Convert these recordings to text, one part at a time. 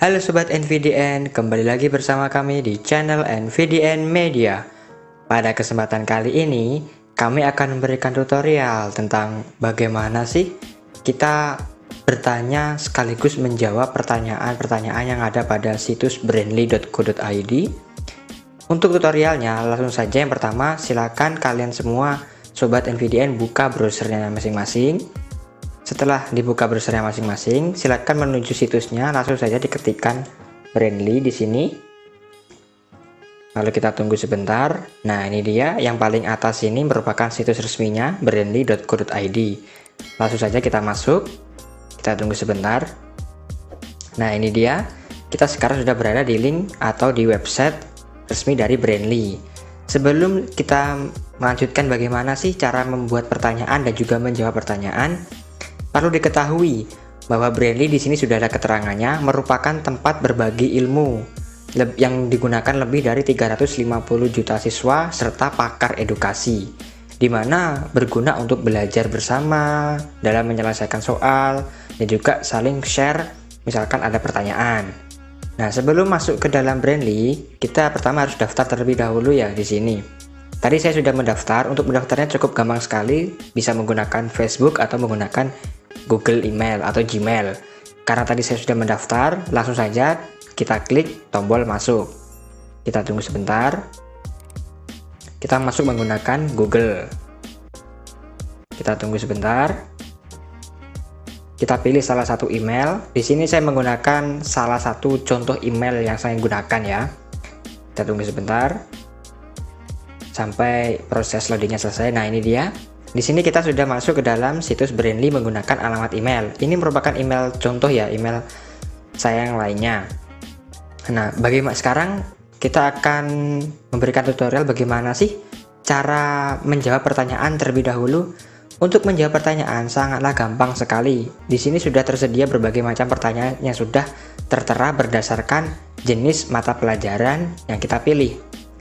Halo Sobat NVDN, kembali lagi bersama kami di channel NVDN Media. Pada kesempatan kali ini, kami akan memberikan tutorial tentang bagaimana sih kita bertanya sekaligus menjawab pertanyaan-pertanyaan yang ada pada situs brandly.co.id. Untuk tutorialnya, langsung saja yang pertama, silakan kalian semua Sobat NVDN buka browsernya masing-masing. Setelah dibuka browsernya masing-masing, silakan menuju situsnya, langsung saja diketikkan Brandly di sini. Lalu kita tunggu sebentar. Nah, ini dia yang paling atas ini merupakan situs resminya brandly.co.id. Langsung saja kita masuk. Kita tunggu sebentar. Nah, ini dia. Kita sekarang sudah berada di link atau di website resmi dari Brandly. Sebelum kita melanjutkan bagaimana sih cara membuat pertanyaan dan juga menjawab pertanyaan, perlu diketahui bahwa Brandly di sini sudah ada keterangannya merupakan tempat berbagi ilmu yang digunakan lebih dari 350 juta siswa serta pakar edukasi, di mana berguna untuk belajar bersama dalam menyelesaikan soal dan juga saling share misalkan ada pertanyaan. Nah, sebelum masuk ke dalam Brandly, kita pertama harus daftar terlebih dahulu ya di sini. Tadi saya sudah mendaftar. Untuk mendaftarnya cukup gampang sekali, bisa menggunakan Facebook atau menggunakan Google Email atau Gmail. Karena tadi saya sudah mendaftar, langsung saja kita klik tombol masuk. Kita tunggu sebentar. Kita masuk menggunakan Google. Kita tunggu sebentar. Kita pilih salah satu email. Di sini saya menggunakan salah satu contoh email yang saya gunakan ya. Kita tunggu sebentar sampai proses loadingnya selesai. Nah, ini dia. Di sini kita sudah masuk ke dalam situs Brandly menggunakan alamat email. Ini merupakan email contoh ya, email saya yang lainnya. Nah, bagaimana sekarang kita akan memberikan tutorial bagaimana sih cara menjawab pertanyaan terlebih dahulu. Untuk menjawab pertanyaan sangatlah gampang sekali. Di sini sudah tersedia berbagai macam pertanyaan yang sudah tertera berdasarkan jenis mata pelajaran yang kita pilih.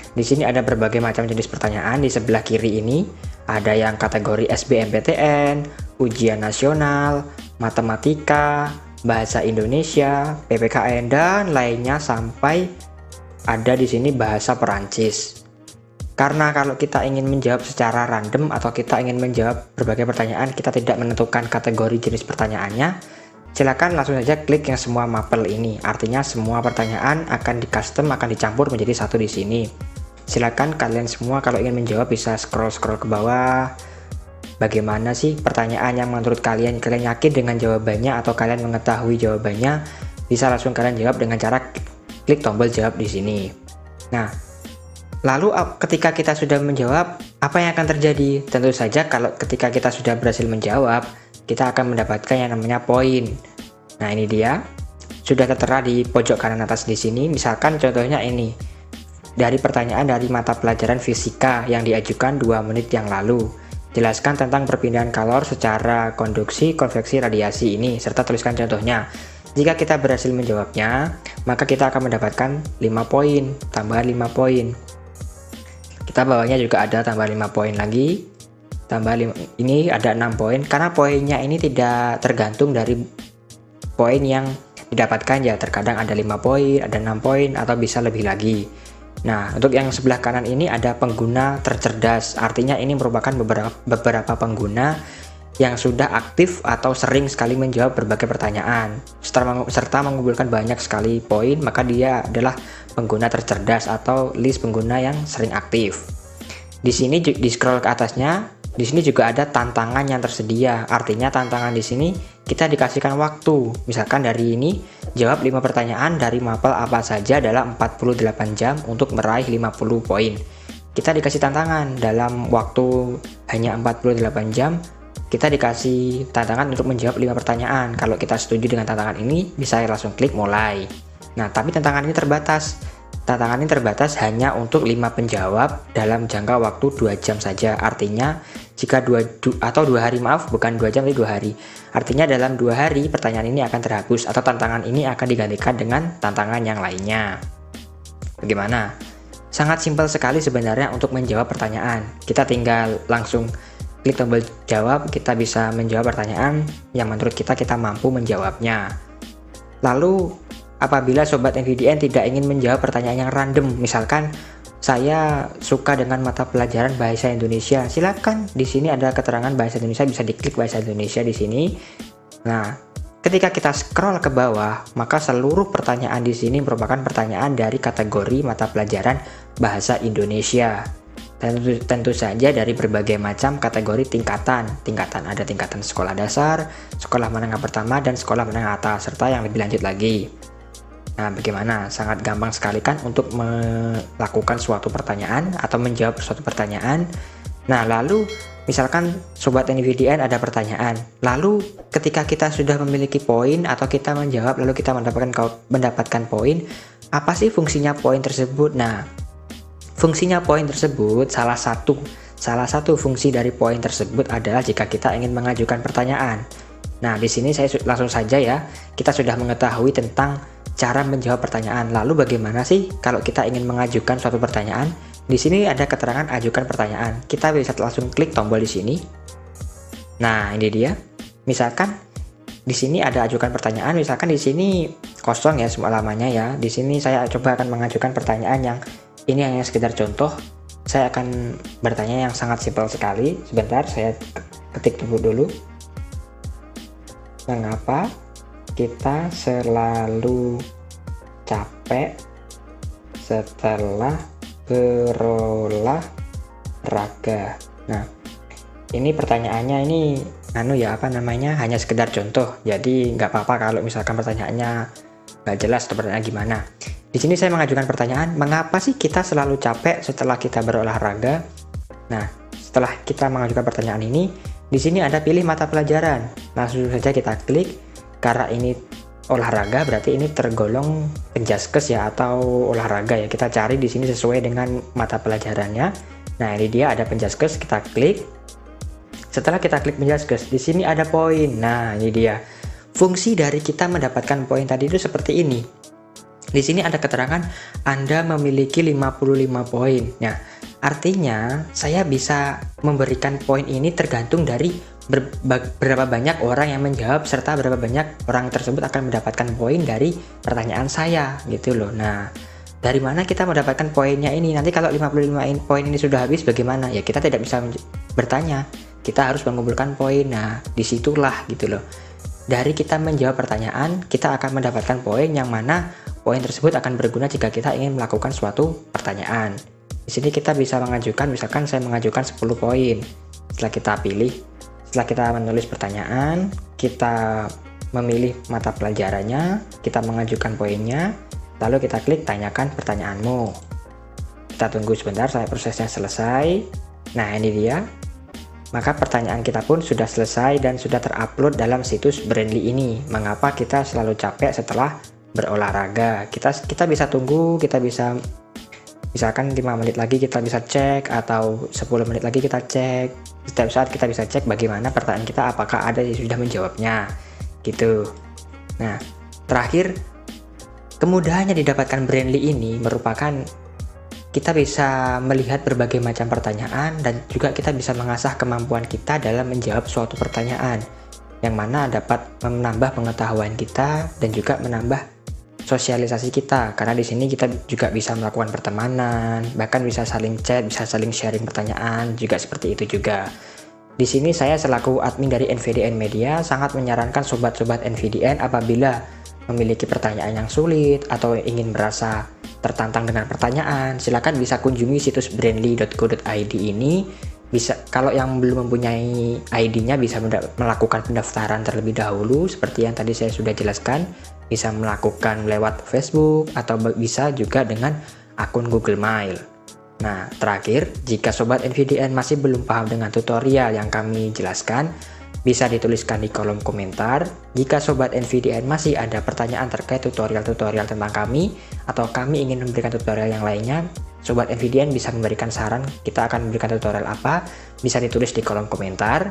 Di sini ada berbagai macam jenis pertanyaan. Di sebelah kiri ini ada yang kategori SBMPTN, ujian nasional, matematika, bahasa Indonesia, PPKN dan lainnya sampai ada di sini bahasa Perancis. Karena kalau kita ingin menjawab secara random atau kita ingin menjawab berbagai pertanyaan, kita tidak menentukan kategori jenis pertanyaannya, silakan langsung saja klik yang semua mapel ini. Artinya semua pertanyaan akan di-custom, akan dicampur menjadi satu di sini. Silakan kalian semua kalau ingin menjawab bisa scroll ke bawah. Bagaimana sih pertanyaan yang menurut kalian yakin dengan jawabannya atau kalian mengetahui jawabannya, bisa langsung kalian jawab dengan cara klik tombol jawab di sini. Nah, lalu ketika kita sudah menjawab, apa yang akan terjadi? Tentu saja kalau ketika kita sudah berhasil menjawab, kita akan mendapatkan yang namanya poin. Nah, ini dia. Sudah tertera di pojok kanan atas di sini. Misalkan contohnya ini. Dari pertanyaan dari mata pelajaran fisika yang diajukan 2 menit yang lalu. Jelaskan tentang perpindahan kalor secara konduksi, konveksi, radiasi ini, serta tuliskan contohnya. Jika kita berhasil menjawabnya, maka kita akan mendapatkan 5 poin, tambahan 5 poin. Kita bawahnya juga ada tambah 5 poin lagi. Ini ada 6 poin, karena poinnya ini tidak tergantung dari poin yang didapatkan ya. Terkadang ada 5 poin, ada 6 poin, atau bisa lebih lagi. Nah, untuk yang sebelah kanan ini ada pengguna tercerdas. Artinya ini merupakan beberapa pengguna yang sudah aktif atau sering sekali menjawab berbagai pertanyaan serta mengumpulkan banyak sekali poin, maka dia adalah pengguna tercerdas atau list pengguna yang sering aktif. Di sini di scroll ke atasnya, di sini juga ada tantangan yang tersedia. Artinya tantangan di sini kita dikasihkan waktu. Misalkan dari ini jawab 5 pertanyaan dari mapel apa saja dalam 48 jam untuk meraih 50 poin. Kita dikasih tantangan dalam waktu hanya 48 jam. Kita dikasih tantangan untuk menjawab 5 pertanyaan. Kalau kita setuju dengan tantangan ini, bisa langsung klik mulai. Nah, tapi tantangan ini terbatas. Tantangan ini terbatas hanya untuk 5 penjawab dalam jangka waktu 2 jam saja. Artinya jika 2 hari, maaf, bukan 2 jam tapi 2 hari. Artinya dalam 2 hari pertanyaan ini akan terhapus atau tantangan ini akan digantikan dengan tantangan yang lainnya. Bagaimana? Sangat simpel sekali sebenarnya untuk menjawab pertanyaan. Kita tinggal langsung klik tombol jawab, kita bisa menjawab pertanyaan yang menurut kita mampu menjawabnya. Lalu apabila Sobat NVDN tidak ingin menjawab pertanyaan yang random. Misalkan saya suka dengan mata pelajaran bahasa Indonesia, silakan di sini ada keterangan bahasa Indonesia, bisa diklik bahasa Indonesia di sini. Nah, ketika kita scroll ke bawah, maka seluruh pertanyaan di sini merupakan pertanyaan dari kategori mata pelajaran bahasa Indonesia. Dan tentu saja dari berbagai macam kategori tingkatan. Ada tingkatan sekolah dasar, sekolah menengah pertama, dan sekolah menengah atas, serta yang lebih lanjut lagi. Nah, bagaimana? Sangat gampang sekali kan untuk melakukan suatu pertanyaan atau menjawab suatu pertanyaan. Nah, lalu misalkan Sobat NVDN ada pertanyaan. Lalu ketika kita sudah memiliki poin atau kita menjawab lalu kita mendapatkan poin, apa sih fungsinya poin tersebut? Nah, fungsinya poin tersebut salah satu fungsi dari poin tersebut adalah jika kita ingin mengajukan pertanyaan. Nah, di sini saya langsung saja ya, kita sudah mengetahui tentang cara menjawab pertanyaan. Lalu bagaimana sih kalau kita ingin mengajukan suatu pertanyaan? Di sini ada keterangan ajukan pertanyaan. Kita bisa langsung klik tombol di sini. Nah, ini dia. Misalkan di sini ada ajukan pertanyaan, misalkan di sini kosong ya semua lamanya ya. Di sini saya coba akan mengajukan pertanyaan yang ini hanya sekedar contoh. Saya akan bertanya yang sangat simpel sekali. Sebentar, saya ketik dulu. Mengapa kita selalu capek setelah berolahraga? Nah, ini pertanyaannya ini hanya sekedar contoh. Jadi nggak apa-apa kalau misalkan pertanyaannya nggak jelas atau pertanyaan gimana. Di sini saya mengajukan pertanyaan, mengapa sih kita selalu capek setelah kita berolahraga? Nah, setelah kita mengajukan pertanyaan ini, di sini ada pilih mata pelajaran. Langsung saja kita klik. Karena ini olahraga, berarti ini tergolong penjaskes ya, atau olahraga ya. Kita cari di sini sesuai dengan mata pelajarannya. Nah, ini dia ada penjaskes, kita klik. Setelah kita klik penjaskes, di sini ada poin. Nah, ini dia. Fungsi dari kita mendapatkan poin tadi itu seperti ini. Di sini ada keterangan Anda memiliki 55 poin. Nah, artinya saya bisa memberikan poin ini tergantung dari berapa banyak orang yang menjawab serta berapa banyak orang tersebut akan mendapatkan poin dari pertanyaan saya gitu loh. Nah, dari mana kita mendapatkan poinnya ini? Nanti kalau 55 poin ini sudah habis bagaimana? Ya kita tidak bisa bertanya. Kita harus mengumpulkan poin. Nah, disitulah gitu loh. Dari kita menjawab pertanyaan, kita akan mendapatkan poin yang mana poin tersebut akan berguna jika kita ingin melakukan suatu pertanyaan. Di sini kita bisa mengajukan, misalkan saya mengajukan 10 poin. Setelah kita pilih, setelah kita menulis pertanyaan, kita memilih mata pelajarannya, kita mengajukan poinnya, lalu kita klik tanyakan pertanyaanmu. Kita tunggu sebentar sampai prosesnya selesai. Nah, ini dia. Maka pertanyaan kita pun sudah selesai dan sudah terupload dalam situs Brainly ini. Mengapa kita selalu capek setelah berolahraga? Kita bisa tunggu, kita bisa misalkan 5 menit lagi kita bisa cek, atau 10 menit lagi kita cek. Setiap saat kita bisa cek bagaimana pertanyaan kita, apakah ada yang sudah menjawabnya gitu. Nah, terakhir, kemudahan yang didapatkan Brainly ini merupakan kita bisa melihat berbagai macam pertanyaan dan juga kita bisa mengasah kemampuan kita dalam menjawab suatu pertanyaan, yang mana dapat menambah pengetahuan kita dan juga menambah sosialisasi kita, karena di sini kita juga bisa melakukan pertemanan, bahkan bisa saling chat, bisa saling sharing pertanyaan juga seperti itu juga. Di sini saya selaku admin dari NVDN Media sangat menyarankan sobat-sobat NVDN apabila memiliki pertanyaan yang sulit atau ingin merasa tertantang dengan pertanyaan, silakan bisa kunjungi situs brainly.co.id ini. Bisa, kalau yang belum mempunyai ID-nya bisa melakukan pendaftaran terlebih dahulu seperti yang tadi saya sudah jelaskan. Bisa melakukan lewat Facebook atau bisa juga dengan akun Google Mail. Nah, terakhir, jika Sobat NVDN masih belum paham dengan tutorial yang kami jelaskan, bisa dituliskan di kolom komentar. Jika Sobat NVDN masih ada pertanyaan terkait tutorial-tutorial tentang kami, atau kami ingin memberikan tutorial yang lainnya, Sobat NVDN bisa memberikan saran kita akan memberikan tutorial apa, bisa ditulis di kolom komentar.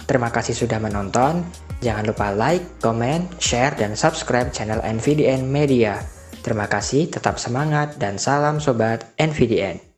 Terima kasih sudah menonton. Jangan lupa like, comment, share, dan subscribe channel NVDN Media. Terima kasih, tetap semangat, dan salam Sobat NVDN.